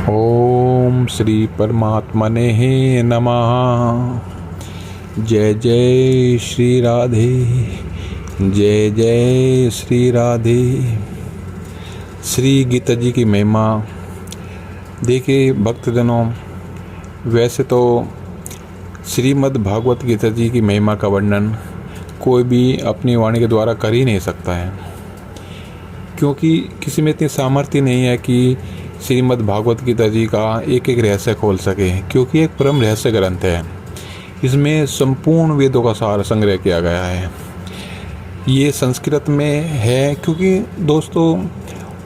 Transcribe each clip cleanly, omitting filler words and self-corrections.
ओम श्री परमात्मने नमः। जय जय श्री राधे, जय जय श्री राधे। श्री गीता जी की महिमा। देखिए भक्तजनों, वैसे तो श्रीमद् भागवत गीता जी की महिमा का वर्णन कोई भी अपनी वाणी के द्वारा कर ही नहीं सकता है, क्योंकि किसी में इतनी सामर्थ्य नहीं है कि श्रीमद् भागवत गीता जी का एक एक रहस्य खोल सके, क्योंकि एक परम रहस्य ग्रंथ है। इसमें संपूर्ण वेदों का सार संग्रह किया गया है। ये संस्कृत में है, क्योंकि दोस्तों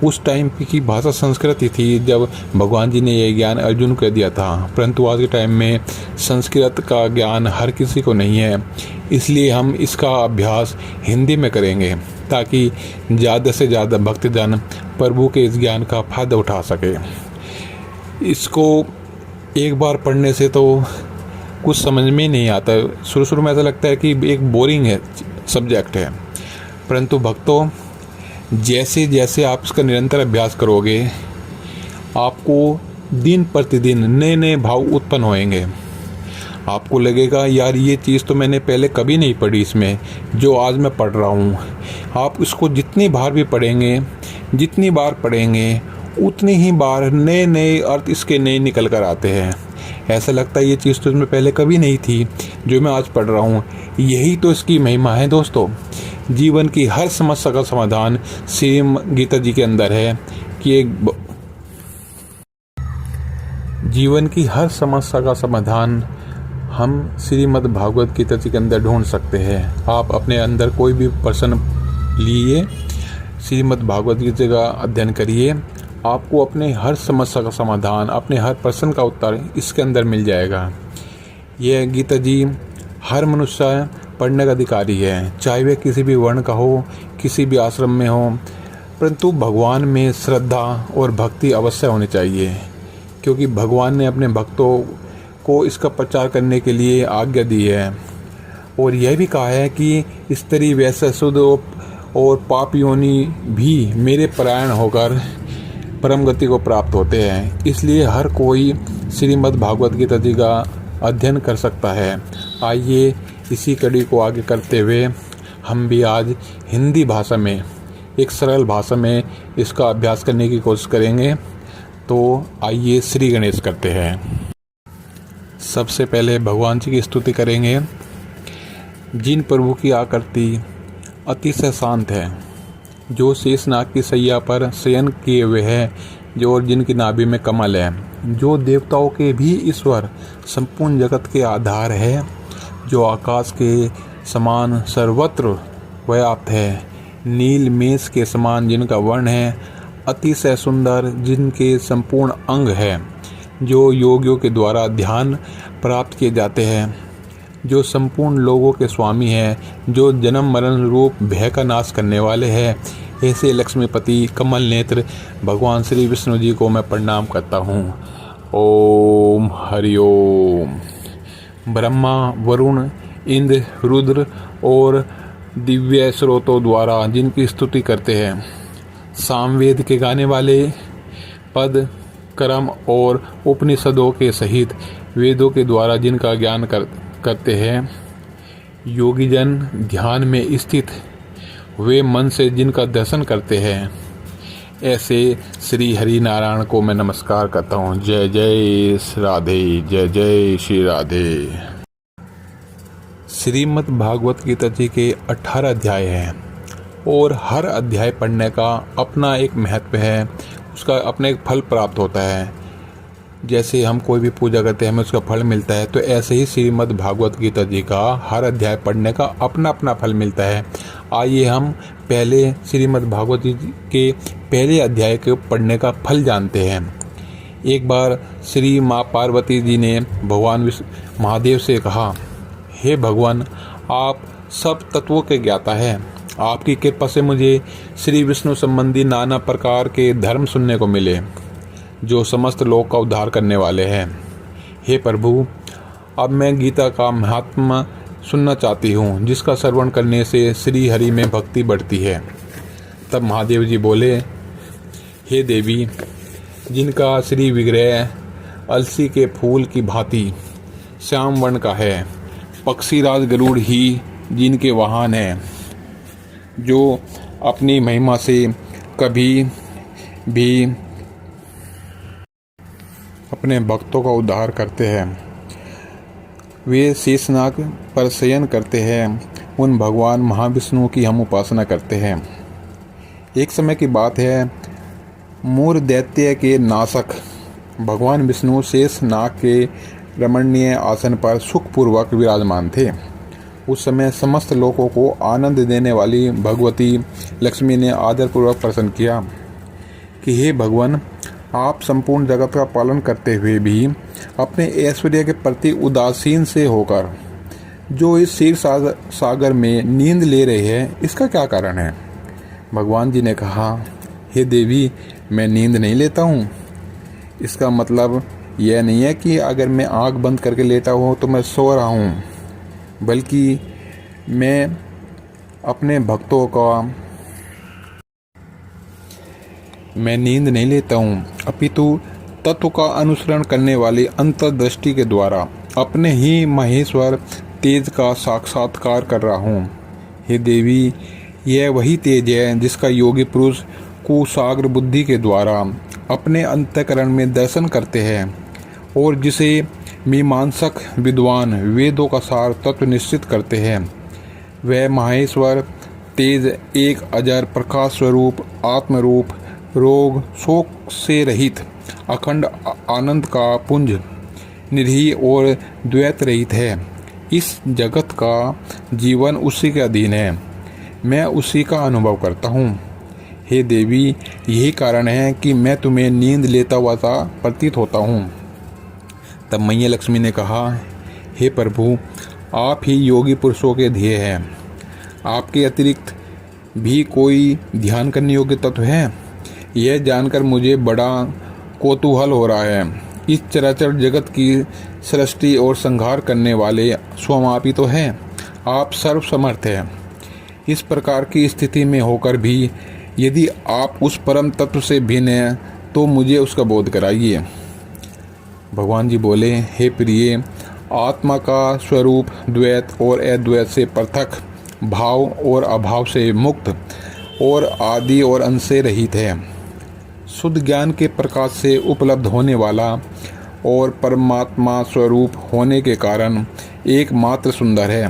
उस टाइम की भाषा संस्कृत ही थी जब भगवान जी ने ये ज्ञान अर्जुन को दिया था। परंतु आज के टाइम में संस्कृत का ज्ञान हर किसी को नहीं है, इसलिए हम इसका अभ्यास हिंदी में करेंगे ताकि ज़्यादा से ज़्यादा भक्तजन प्रभु के इस ज्ञान का फायदा उठा सके। इसको एक बार पढ़ने से तो कुछ समझ में नहीं आता। शुरू में ऐसा लगता है कि एक बोरिंग है सब्जेक्ट है, परंतु भक्तों जैसे जैसे आप इसका निरंतर अभ्यास करोगे, आपको दिन प्रतिदिन नए नए भाव उत्पन्न होंगे। आपको लगेगा यार ये चीज़ तो मैंने पहले कभी नहीं पढ़ी, इसमें जो आज मैं पढ़ रहा हूँ। आप इसको जितनी बार भी पढ़ेंगे, जितनी बार पढ़ेंगे उतनी ही बार नए नए अर्थ इसके नए निकल कर आते हैं। ऐसा लगता है ये चीज़ तो इसमें पहले कभी नहीं थी जो मैं आज पढ़ रहा हूँ। यही तो इसकी महिमा है दोस्तों। जीवन की हर समस्या का समाधान श्री गीता जी के अंदर है कि जीवन की हर समस्या का समाधान हम श्रीमद् भागवत गीता जी के अंदर ढूंढ सकते हैं। आप अपने अंदर कोई भी प्रश्न लिए, श्रीमद् भागवत गीता का अध्ययन करिए, आपको अपने हर समस्या का समाधान, अपने हर प्रश्न का उत्तर इसके अंदर मिल जाएगा। यह गीता जी हर मनुष्य पढ़ने का अधिकारी है, चाहे वह किसी भी वर्ण का हो, किसी भी आश्रम में हो। परंतु भगवान में श्रद्धा और भक्ति अवश्य होनी चाहिए, क्योंकि भगवान ने अपने भक्तों को इसका प्रचार करने के लिए आज्ञा दी है। और यह भी कहा है कि स्त्री वैश्य शुद्ध और पाप योनि भी मेरे परायण होकर परम गति को प्राप्त होते हैं। इसलिए हर कोई श्रीमद् भागवत गीता जी का अध्ययन कर सकता है। आइए इसी कड़ी को आगे करते हुए हम भी आज हिंदी भाषा में, एक सरल भाषा में इसका अभ्यास करने की कोशिश करेंगे। तो आइए श्री गणेश करते हैं। सबसे पहले भगवान जी की स्तुति करेंगे। जिन प्रभु की आकृति अतिशय शांत है, जो शेषनाग की सैया पर शयन किए हुए हैं, जो और जिनकी नाभि में कमल है, जो देवताओं के भी ईश्वर, संपूर्ण जगत के आधार है, जो आकाश के समान सर्वत्र व्याप्त है, नील मेष के समान जिनका वर्ण है, अतिशय सुंदर जिनके संपूर्ण अंग है, जो योगियों के द्वारा ध्यान प्राप्त किए जाते हैं, जो संपूर्ण लोगों के स्वामी हैं, जो जन्म मरण रूप भय का नाश करने वाले हैं, ऐसे लक्ष्मीपति कमल नेत्र भगवान श्री विष्णु जी को मैं प्रणाम करता हूँ। ओम हरि ओम। ब्रह्मा, वरुण, इंद्र, रुद्र और दिव्य स्रोतों द्वारा जिनकी स्तुति करते हैं, सामवेद के गाने वाले, पद, कर्म और उपनिषदों के सहित वेदों के द्वारा जिनका ज्ञान करते हैं, योगी जन ध्यान में स्थित वे मन से जिनका दर्शन करते हैं, ऐसे श्री हरि नारायण को मैं नमस्कार करता हूँ। जय जय श्री राधे, जय जय श्री राधे। श्रीमद् भागवत गीता जी के 18 अध्याय हैं और हर अध्याय पढ़ने का अपना एक महत्व है, उसका अपना एक फल प्राप्त होता है। जैसे हम कोई भी पूजा करते हैं हमें उसका फल मिलता है, तो ऐसे ही श्रीमद् भागवत गीता जी का हर अध्याय पढ़ने का अपना अपना फल मिलता है। आइए हम पहले श्रीमद् भागवत जी के पहले अध्याय के पढ़ने का फल जानते हैं। एक बार श्री माँ पार्वती जी ने भगवान महादेव से कहा, हे भगवान, आप सब तत्वों के ज्ञाता हैं, आपकी कृपा से मुझे श्री विष्णु संबंधी नाना प्रकार के धर्म सुनने को मिले, जो समस्त लोक का उद्धार करने वाले हैं। हे प्रभु, अब मैं गीता का महात्मा सुनना चाहती हूँ, जिसका श्रवण करने से श्री हरि में भक्ति बढ़ती है। तब महादेव जी बोले, हे देवी, जिनका श्री विग्रह अलसी के फूल की भांति श्याम वर्ण का है। पक्षीराज गरुड़ ही जिनके वाहन हैं, जो अपनी महिमा से कभी भी अपने भक्तों का उद्धार करते हैं। वे शेषनाग पर शयन करते हैं। उन भगवान महाविष्णु की हम उपासना करते हैं। एक समय की बात है, मूर दैत्य के नाशक भगवान विष्णु शेषनाग के रमणीय आसन पर सुखपूर्वक विराजमान थे। उस समय समस्त लोगों को आनंद देने वाली भगवती लक्ष्मी ने आदरपूर्वक प्रश्न किया कि हे भगवान, आप संपूर्ण जगत का पालन करते हुए भी अपने ऐश्वर्य के प्रति उदासीन से होकर जो इस क्षीर सागर में नींद ले रहे हैं, इसका क्या कारण है? भगवान जी ने कहा, हे देवी, मैं नींद नहीं लेता हूँ। इसका मतलब यह नहीं है कि अगर मैं आँख बंद करके लेटा हूँ तो मैं सो रहा हूँ, बल्कि मैं अपने भक्तों का मैं नींद नहीं लेता हूँ, अपितु तत्व का अनुसरण करने वाली अंतर्दृष्टि के द्वारा अपने ही महेश्वर तेज का साक्षात्कार कर रहा हूँ। हे देवी, यह वही तेज है जिसका योगी पुरुष कुशाग्र बुद्धि के द्वारा अपने अंतःकरण में दर्शन करते हैं और जिसे मीमांसक विद्वान वेदों का सार तत्व निश्चित करते हैं। वह महेश्वर तेज एक अजर प्रकाश स्वरूप आत्मरूप रोग शोक से रहित अखंड आनंद का पुंज निरीह और द्वैत रहित है। इस जगत का जीवन उसी के अधीन है। मैं उसी का अनुभव करता हूँ। हे देवी, यही कारण है कि मैं तुम्हें नींद लेता हुआ सा प्रतीत होता हूँ। तब मैया लक्ष्मी ने कहा, हे प्रभु, आप ही योगी पुरुषों के ध्येय हैं। आपके अतिरिक्त भी कोई ध्यान करने योग्य तत्व है? यह जानकर मुझे बड़ा कौतूहल हो रहा है। इस चराचर जगत की सृष्टि और संहार करने वाले स्वयं आप ही तो हैं। आप सर्वसमर्थ हैं। इस प्रकार की स्थिति में होकर भी यदि आप उस परम तत्व से भिन्न हैं तो मुझे उसका बोध कराइए। भगवान जी बोले, हे प्रिय, आत्मा का स्वरूप द्वैत और अद्वैत से पृथक, भाव और अभाव से मुक्त और आदि और अंश से रहित है। शुद्ध ज्ञान के प्रकाश से उपलब्ध होने वाला और परमात्मा स्वरूप होने के कारण एकमात्र सुंदर है।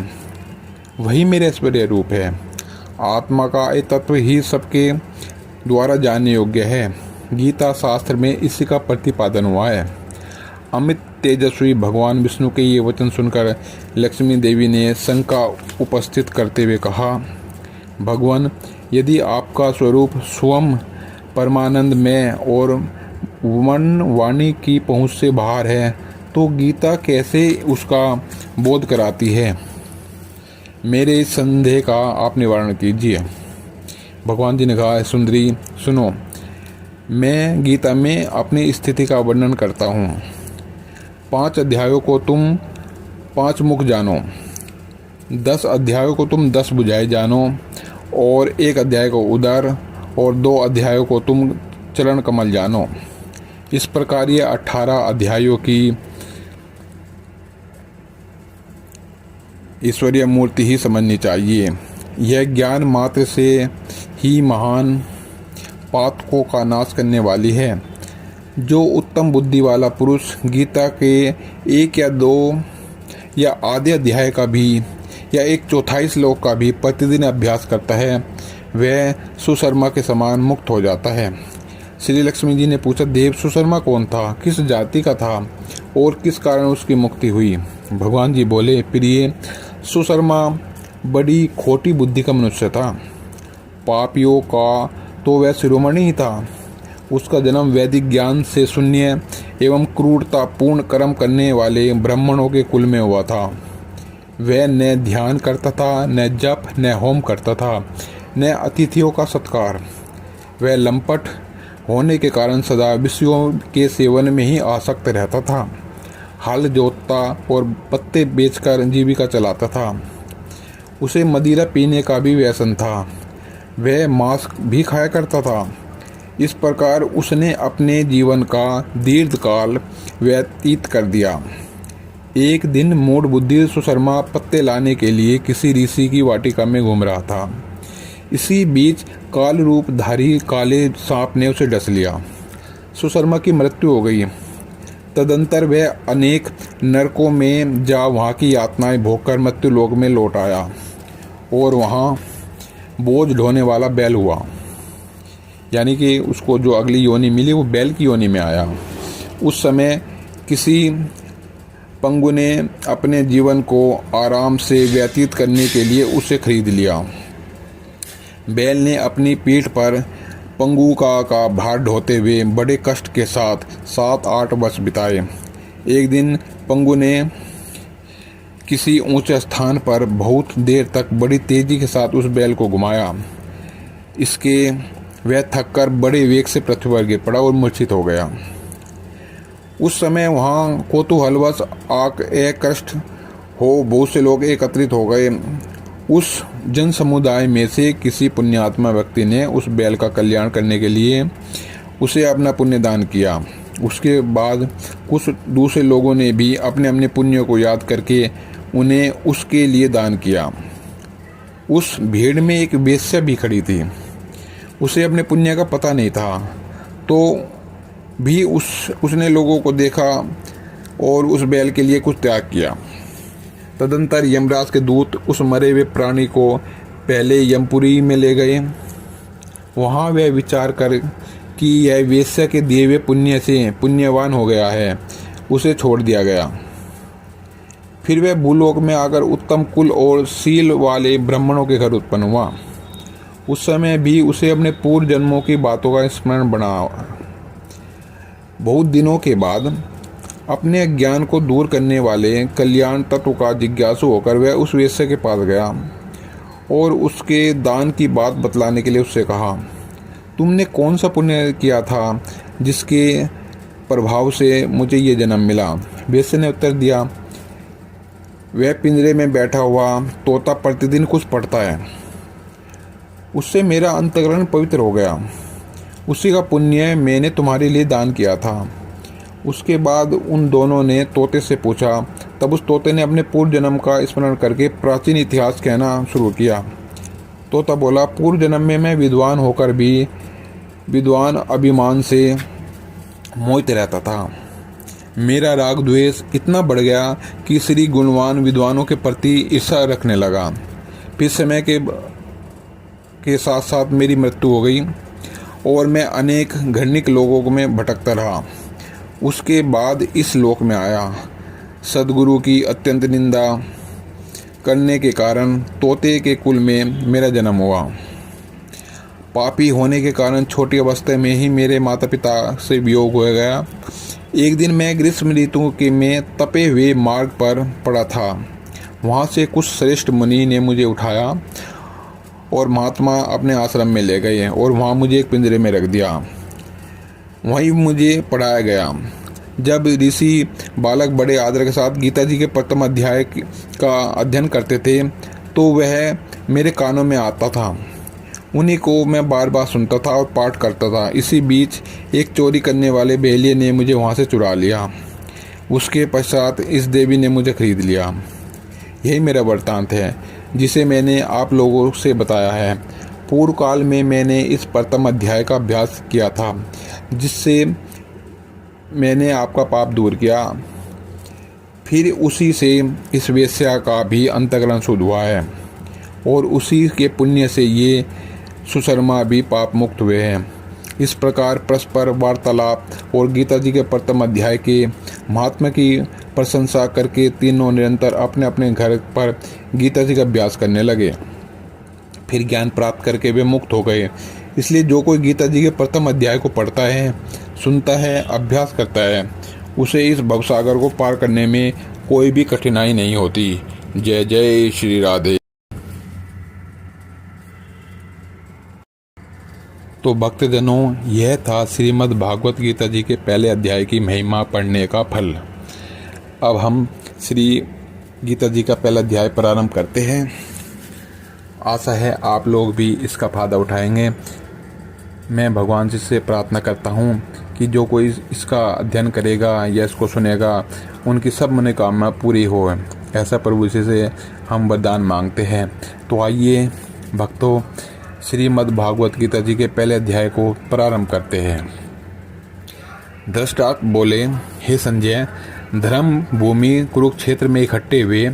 वही मेरे ऐश्वर्य रूप है। आत्मा का ये तत्व ही सबके द्वारा जानने योग्य है। गीता शास्त्र में इसी का प्रतिपादन हुआ है। अमित तेजस्वी भगवान विष्णु के ये वचन सुनकर लक्ष्मी देवी ने शंका उपस्थित करते हुए कहा, भगवान, यदि आपका स्वरूप स्वयं परमानंद में और मन वाणी की पहुँच से बाहर है तो गीता कैसे उसका बोध कराती है? मेरे इस संदेह का आप निवारण कीजिए। भगवान जी ने कहा, सुंदरी सुनो, मैं गीता में अपनी स्थिति का वर्णन करता हूँ। 5 अध्यायों को तुम 5 मुख जानो, 10 अध्यायों को तुम 10 भुजाएं जानो और 1 अध्याय को उदर और 2 अध्यायों को तुम चरण कमल जानो। इस प्रकार ये 18 अध्यायों की ईश्वरीय मूर्ति ही समझनी चाहिए। यह ज्ञान मात्र से ही महान पातकों का नाश करने वाली है। जो उत्तम बुद्धि वाला पुरुष गीता के 1 या 2 या आधे अध्याय का भी या 1/4 श्लोक का भी प्रतिदिन अभ्यास करता है, वह सुशर्मा के समान मुक्त हो जाता है। श्री लक्ष्मी जी ने पूछा, देव, सुशर्मा कौन था? किस जाति का था और किस कारण उसकी मुक्ति हुई? भगवान जी बोले, प्रिय, सुशर्मा बड़ी खोटी बुद्धि का मनुष्य था। पापियों का तो वह शिरोमणि ही था। उसका जन्म वैदिक ज्ञान से शून्य एवं क्रूरता पूर्ण कर्म करने वाले ब्राह्मणों के कुल में हुआ था। वह न ध्यान करता था, न जप, न होम करता था, न अतिथियों का सत्कार। वह लंपट होने के कारण सदा विषयों के सेवन में ही आसक्त रहता था। हल जोतता और पत्ते बेचकर जीविका चलाता था। उसे मदिरा पीने का भी व्यसन था। वह मांस भी खाया करता था। इस प्रकार उसने अपने जीवन का दीर्घकाल व्यतीत कर दिया। एक दिन मूढ़ बुद्धि सुशर्मा पत्ते लाने के लिए किसी ऋषि की वाटिका में घूम रहा था। इसी बीच काल रूपधारी काले सांप ने उसे डस लिया। सुशर्मा की मृत्यु हो गई। तदंतर वह अनेक नरकों में जा वहाँ की यातनाएं भोगकर मृत्युलोक में लौट आया और वहाँ बोझ ढोने वाला बैल हुआ। यानी कि उसको जो अगली योनि मिली वो बैल की योनि में आया। उस समय किसी पंगु ने अपने जीवन को आराम से व्यतीत करने के लिए उसे खरीद लिया। बैल ने अपनी पीठ पर पंगु का भार ढोते हुए बड़े कष्ट के साथ 7-8 वर्ष बिताए। एक दिन पंगु ने किसी ऊंचे स्थान पर बहुत देर तक बड़ी तेजी के साथ उस बैल को घुमाया। इसके वह थककर बड़े वेग से पृथ्वी पर गिर पड़ा और मूर्छित हो गया। उस समय वहाँ कौतूहलवश एकष्ट हो बहुत से लोग एकत्रित हो गए। उस जन समुदाय में से किसी पुण्यात्मा व्यक्ति ने उस बैल का कल्याण करने के लिए उसे अपना पुण्य दान किया। उसके बाद कुछ दूसरे लोगों ने भी अपने अपने पुण्यों को याद करके उन्हें उसके लिए दान किया। उस भीड़ में एक वेश्या भी खड़ी थी। उसे अपने पुण्य का पता नहीं था, तो भी उसने लोगों को देखा और उस बैल के लिए कुछ त्याग किया। तदंतर यमराज के दूत उस मरे हुए प्राणी को पहले यमपुरी में ले गए। वहाँ वह विचार कर कि यह वेश्या के दिए हुए पुण्य से पुण्यवान हो गया है, उसे छोड़ दिया गया। फिर वह भूलोक में आकर उत्तम कुल और शील वाले ब्राह्मणों के घर उत्पन्न हुआ। उस समय भी उसे अपने पूर्व जन्मों की बातों का स्मरण बना। बहुत दिनों के बाद अपने ज्ञान को दूर करने वाले कल्याण तत्व का जिज्ञासु होकर वह उस वेश्या के पास गया और उसके दान की बात बतलाने के लिए उससे कहा, तुमने कौन सा पुण्य किया था जिसके प्रभाव से मुझे ये जन्म मिला? वेश्या ने उत्तर दिया, वह पिंजरे में बैठा हुआ तोता प्रतिदिन कुछ पढ़ता है, उससे मेरा अंतःकरण पवित्र हो गया। उसी का पुण्य मैंने तुम्हारे लिए दान किया था। उसके बाद उन दोनों ने तोते से पूछा। तब उस तोते ने अपने पूर्व जन्म का स्मरण करके प्राचीन इतिहास कहना शुरू किया। तोता बोला, पूर्व जन्म में मैं विद्वान होकर भी विद्वान अभिमान से मोहित रहता था। मेरा राग द्वेष इतना बढ़ गया कि श्री गुणवान विद्वानों के प्रति ईर्ष्या रखने लगा। फिर समय के साथ साथ मेरी मृत्यु हो गई और मैं अनेक घृणिक लोगों में भटकता रहा। उसके बाद इस लोक में आया। सदगुरु की अत्यंत निंदा करने के कारण तोते के कुल में मेरा जन्म हुआ। पापी होने के कारण छोटी अवस्था में ही मेरे माता पिता से वियोग हो गया। एक दिन मैं ग्रीष्म ऋतु के में तपे हुए मार्ग पर पड़ा था। वहाँ से कुछ श्रेष्ठ मुनि ने मुझे उठाया और महात्मा अपने आश्रम में ले गए और वहाँ मुझे एक पिंजरे में रख दिया। वहीं मुझे पढ़ाया गया। जब ऋषि बालक बड़े आदर के साथ गीता जी के प्रथम अध्याय का अध्ययन करते थे तो वह मेरे कानों में आता था। उन्हीं को मैं बार बार सुनता था और पाठ करता था। इसी बीच एक चोरी करने वाले बेलिए ने मुझे वहाँ से चुरा लिया। उसके पश्चात इस देवी ने मुझे खरीद लिया। यही मेरा वृत्तांत है जिसे मैंने आप लोगों से बताया है। पूर्व काल में मैंने इस प्रथम अध्याय का अभ्यास किया था जिससे मैंने आपका पाप दूर किया। फिर उसी से इस वेश्या का भी अंतःकरण शुद्ध हुआ है और उसी के पुण्य से ये सुशर्मा भी पाप मुक्त हुए हैं। इस प्रकार परस्पर वार्तालाप और गीता जी के प्रथम अध्याय के महात्मा की प्रशंसा करके तीनों निरंतर अपने अपने घर पर गीता जी का अभ्यास करने लगे। फिर ज्ञान प्राप्त करके वे मुक्त हो गए। इसलिए जो कोई गीता जी के प्रथम अध्याय को पढ़ता है, सुनता है, अभ्यास करता है, उसे इस भवसागर को पार करने में कोई भी कठिनाई नहीं होती। जय जय श्री राधे। तो भक्तजनों, यह था श्रीमद् भागवत गीता जी के पहले अध्याय की महिमा पढ़ने का फल। अब हम श्री गीता जी का पहला अध्याय प्रारंभ करते हैं। आशा है आप लोग भी इसका फायदा उठाएंगे। मैं भगवान जी से प्रार्थना करता हूँ कि जो कोई इसका अध्ययन करेगा या इसको सुनेगा उनकी सब मनोकामना पूरी हो। ऐसा प्रभु जी से हम वरदान मांगते हैं। तो आइए भक्तों, श्रीमद् भागवत गीता जी के पहले अध्याय को प्रारंभ करते हैं। धृतराष्ट्र बोले, हे संजय, धर्म भूमि कुरुक्षेत्र में इकट्ठे हुए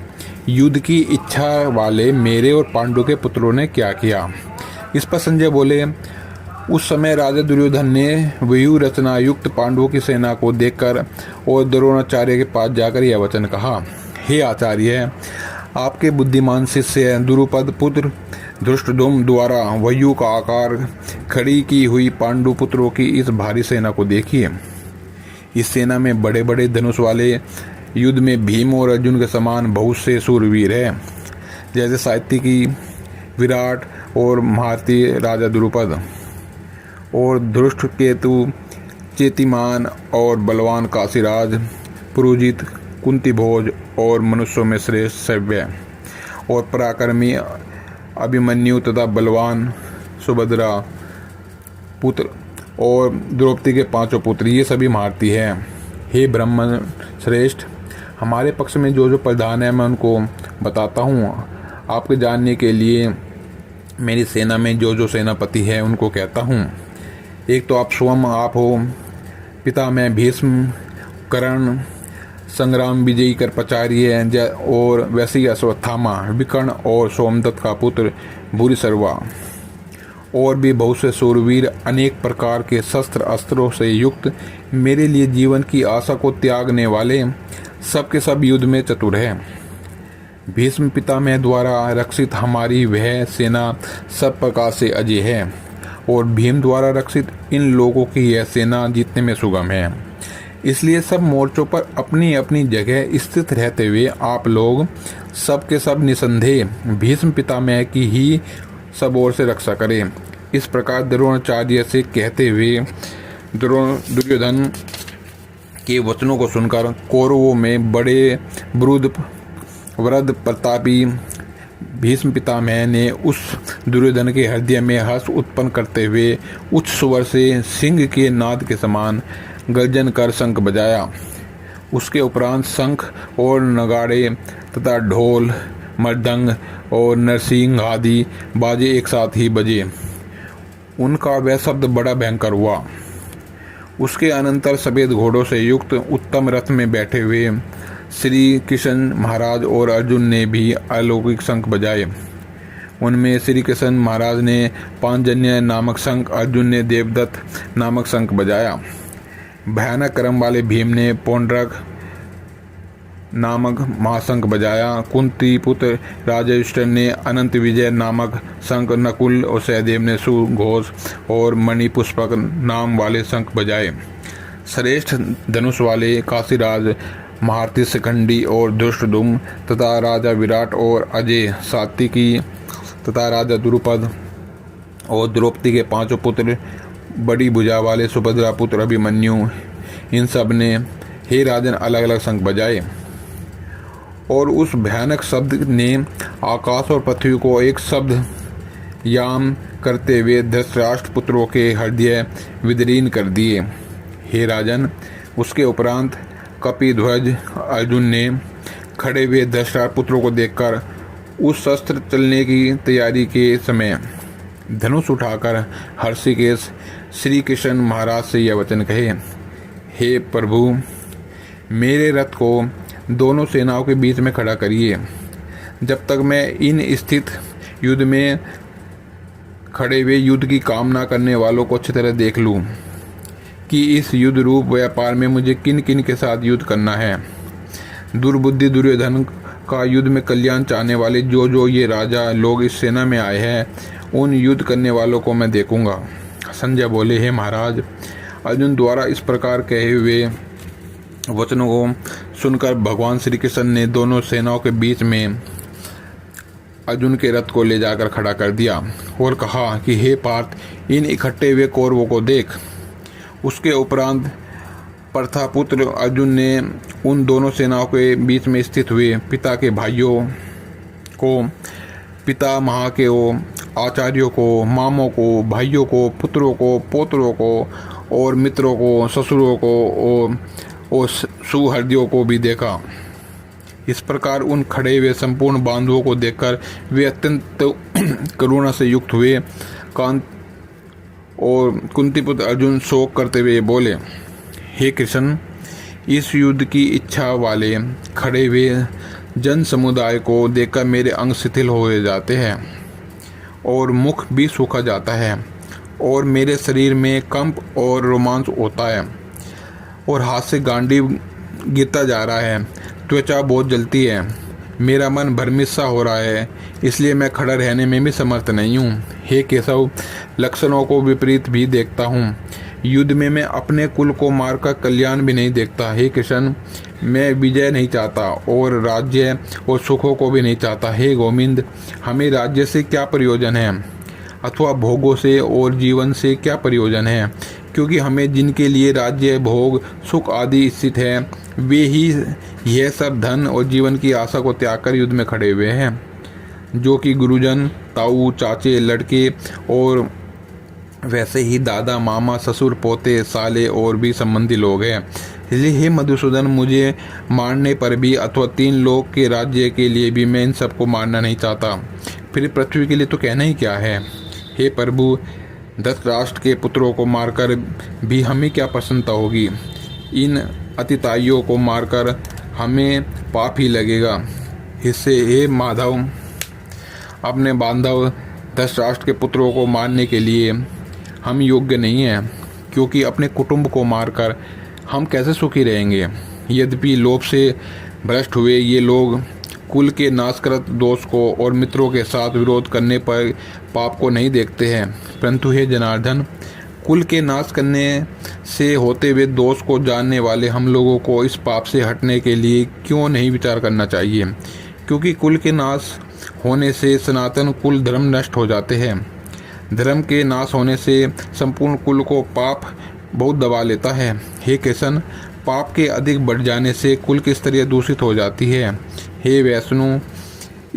युद्ध की इच्छा वाले मेरे और पांडु के पुत्रों ने क्या किया। इस पर संजय बोले, उस समय राजा दुर्योधन ने व्यूह रचना युक्त पांडवों की सेना को देखकर और द्रोणाचार्य के पास जाकर यह वचन कहा, हे आचार्य, आपके बुद्धिमान शिष्य द्रुपद पुत्र धृष्टद्युम्न द्वारा व्यूह का आकार खड़ी की हुई पांडु पुत्रों की इस भारी सेना को देखिए। इस सेना में बड़े बड़े धनुष वाले युद्ध में भीम और अर्जुन के समान बहुत से सूरवीर हैं, जैसे सात्यकी, विराट और महारथी राजा द्रुपद, और धृष्ट केतु, चेतिमान और बलवान काशीराज, पुरुजित, कुंतीभोज और मनुष्यों में श्रेष्ठ सव्य और पराक्रमी अभिमन्यु तथा बलवान सुभद्रा पुत्र और द्रौपदी के 5 पुत्र, ये सभी महारथी हैं। हे ब्रह्मन श्रेष्ठ, हमारे पक्ष में जो जो प्रधान है मैं उनको बताता हूँ। आपके जानने के लिए मेरी सेना में जो जो सेनापति है उनको कहता हूँ। एक तो आप स्वयं आप हो, पिता मैं भीष्म, कर्ण, संग्राम विजयी कर पचार्य, और वैसे ही अश्वत्थामा, विकर्ण और सोमदत्त का पुत्र भूरिश्रवा, और भी बहुत से सूरवीर अनेक प्रकार के शस्त्र अस्त्रों से युक्त, मेरे लिए जीवन की आशा को त्यागने वाले, सबके सब युद्ध में चतुर हैं। भीष्म पितामह द्वारा रक्षित हमारी वह सेना सब प्रकार से अजय है, और भीम द्वारा रक्षित इन लोगों की यह सेना जीतने में सुगम है। इसलिए सब मोर्चों पर अपनी अपनी जगह स्थित रहते हुए आप लोग सबके सब निसंदेह भीष्म पितामह की ही सब ओर से रक्षा करें। इस प्रकार द्रोणाचार्य से कहते हुए दुर्योधन के वचनों को सुनकर कौरवों में बड़े वृद्ध प्रतापी भीष्म पितामह ने उस दुर्योधन के हृदय में हर्ष उत्पन्न करते हुए उच्च स्वर से सिंह के नाद के समान गर्जन कर शंख बजाया। उसके उपरांत शंख और नगाड़े तथा ढोल, मृदंग और नरसिंह आदि बाजे एक साथ ही बजे। उनका वह शब्द बड़ा भयंकर हुआ। उसके अनंतर सफेद घोड़ों से युक्त उत्तम रथ में बैठे हुए श्री कृष्ण महाराज और अर्जुन ने भी अलौकिक शंख बजाए। उनमें श्री कृष्ण महाराज ने पांचजन्य नामक शंख, अर्जुन ने देवदत्त नामक शंख बजाया। भयानक कर्म वाले भीम ने पौंड्रक नामक महाशंख बजाया। कुंती पुत्र राजा युधिष्ठिर ने अनंत विजय नामक शंख, नकुल और सहदेव ने सुघोष और मणिपुष्पक नाम वाले शंख बजाए। श्रेष्ठ धनुष वाले काशीराज, महारथी शिखंडी और धृष्टद्युम्न तथा राजा विराट और अजय, सात्यकी तथा राजा द्रुपद और द्रौपदी के 5 पुत्र, बड़ी भुजा वाले सुभद्रा पुत्र अभिमन्यु, इन सब ने हे राजन अलग अलग शंख बजाए। और उस भयानक शब्द ने आकाश और पृथ्वी को एक शब्द याम करते हुए धृतराष्ट्र पुत्रों के हृदय विदीर्ण कर दिए। हे राजन, उसके उपरांत कपिध्वज अर्जुन ने खड़े हुए धृतराष्ट्र पुत्रों को देखकर उस शस्त्र चलने की तैयारी के समय धनुष उठाकर हर्षिकेश श्री कृष्ण महाराज से यह वचन कहे, हे प्रभु, मेरे रथ को दोनों सेनाओं के बीच में खड़ा करिए, जब तक मैं इन स्थित युद्ध में खड़े हुए युद्ध की कामना करने वालों को अच्छी तरह देख लूं कि इस युद्ध रूप व्यापार में मुझे किन किन के साथ युद्ध करना है। दुर्बुद्धि दुर्योधन का युद्ध में कल्याण चाहने वाले जो जो ये राजा लोग इस सेना में आए हैं, उन युद्ध करने वालों को मैं देखूंगा। संजय बोले, हे महाराज, अर्जुन द्वारा इस प्रकार कहे हुए वचनों को सुनकर भगवान श्री कृष्ण ने दोनों सेनाओं के बीच में अर्जुन के रथ को ले जाकर खड़ा कर दिया और कहा कि हे पार्थ, इन इकट्ठे हुए कौरवों को देख। उसके उपरांत प्रथापुत्र अर्जुन ने उन दोनों सेनाओं के बीच में स्थित हुए पिता के भाइयों को, पितामह के आचार्यों को, मामों को, भाइयों को, पुत्रों को, पोत्रों को और मित्रों को, ससुरों को और सुहृदयों को भी देखा। इस प्रकार उन खड़े हुए संपूर्ण बांधवों को देखकर वे अत्यंत करुणा से युक्त हुए। कांत और कुंतीपुत्र अर्जुन शोक करते हुए बोले, हे कृष्ण, इस युद्ध की इच्छा वाले खड़े हुए जन समुदाय को देखकर मेरे अंग शिथिल हो जाते हैं और मुख भी सूखा जाता है और मेरे शरीर में कंप और रोमांच होता है और हाथ से गांडीव गिरता जा रहा है। त्वचा बहुत जलती है, मेरा मन भ्रमित सा हो रहा है, इसलिए मैं खड़ा रहने में भी समर्थ नहीं हूँ। हे केशव, लक्षणों को विपरीत भी देखता हूँ। युद्ध में मैं अपने कुल को मारकर कल्याण भी नहीं देखता। हे कृष्ण, मैं विजय नहीं चाहता और राज्य और सुखों को भी नहीं चाहता। हे गोविंद, हमें राज्य से क्या प्रयोजन है अथवा भोगों से और जीवन से क्या प्रयोजन है, क्योंकि हमें जिनके लिए राज्य, भोग, सुख आदि स्थित है वे ही यह सब धन और जीवन की आशा को त्याग कर युद्ध में खड़े हुए हैं, जो कि गुरुजन, ताऊ, चाचे, लड़के और वैसे ही दादा, मामा, ससुर, पोते, साले और भी संबंधी लोग हैं। इसलिए हे मधुसूदन, मुझे मारने पर भी अथवा 3 लोक के राज्य के लिए भी मैं इन सबको मारना नहीं चाहता। फिर पृथ्वी के लिए तो कहना ही क्या है। हे प्रभु, धृतराष्ट्र के पुत्रों को मारकर भी हमें क्या प्रसन्नता होगी। इन अतिताइयों को मारकर हमें पाप ही लगेगा। इससे हे माधव, अपने बांधव धृतराष्ट्र के पुत्रों को मारने के लिए हम योग्य नहीं हैं, क्योंकि अपने कुटुंब को मारकर हम कैसे सुखी रहेंगे। यद्यपि लोभ से भ्रष्ट हुए ये लोग कुल के नाशकृत दोष को और मित्रों के साथ विरोध करने पर पाप को नहीं देखते हैं, परंतु हे जनार्दन, कुल के नाश करने से होते हुए दोष को जानने वाले हम लोगों को इस पाप से हटने के लिए क्यों नहीं विचार करना चाहिए, क्योंकि कुल के नाश होने से सनातन कुल धर्म नष्ट हो जाते हैं। धर्म के नाश होने से संपूर्ण कुल को पाप बहुत दबा लेता है। हे कृष्ण, पाप के अधिक बढ़ जाने से कुल की स्त्रियाँ दूषित हो जाती है। हे वैष्णु,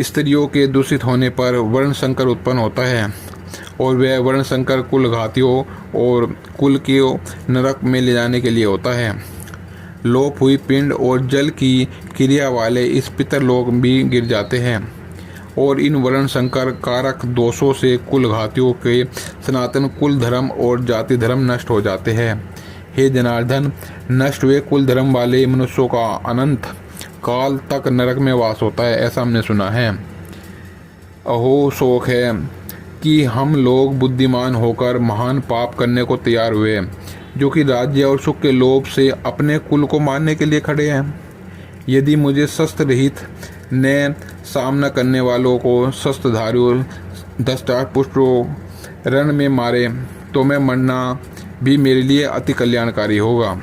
स्त्रियों के दूषित होने पर वर्ण संकर उत्पन्न होता है और वह वर्ण संकर कुल घातियों और कुल को नरक में ले जाने के लिए होता है। लोप हुई पिंड और जल की क्रिया वाले इस पितरलोक भी गिर जाते हैं और इन वर्ण संकर कारक दोषों से कुल घातियों के सनातन कुल धर्म और जाति धर्म नष्ट हो जाते हैं। हे जनार्दन, नष्ट हुए कुल धर्म वाले मनुष्यों का अनंत काल तक नरक में वास होता है, ऐसा हमने सुना है। अहो शोक है कि हम लोग बुद्धिमान होकर महान पाप करने को तैयार हुए, जो कि राज्य और सुख के लोभ से अपने कुल को मारने के लिए खड़े हैं। यदि मुझे शस्त्र रहित ने सामना करने वालों को शस्त्रधारियों धृतराष्ट्र पुत्रों रण में मारे तो मैं मरना भी मेरे लिए अति कल्याणकारी होगा।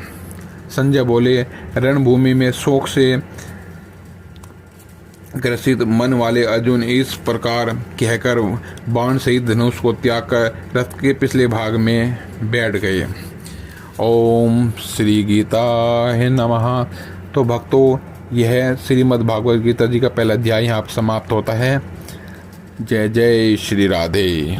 संजय बोले, रणभूमि में शोक से ग्रसित मन वाले अर्जुन इस प्रकार कहकर बाण सहित धनुष को त्याग कर रथ के पिछले भाग में बैठ गए। ओम श्री गीताय नमः। तो भक्तों, यह श्रीमद् भागवत गीता जी का पहला अध्याय यहाँ समाप्त होता है। जय जय श्री राधे।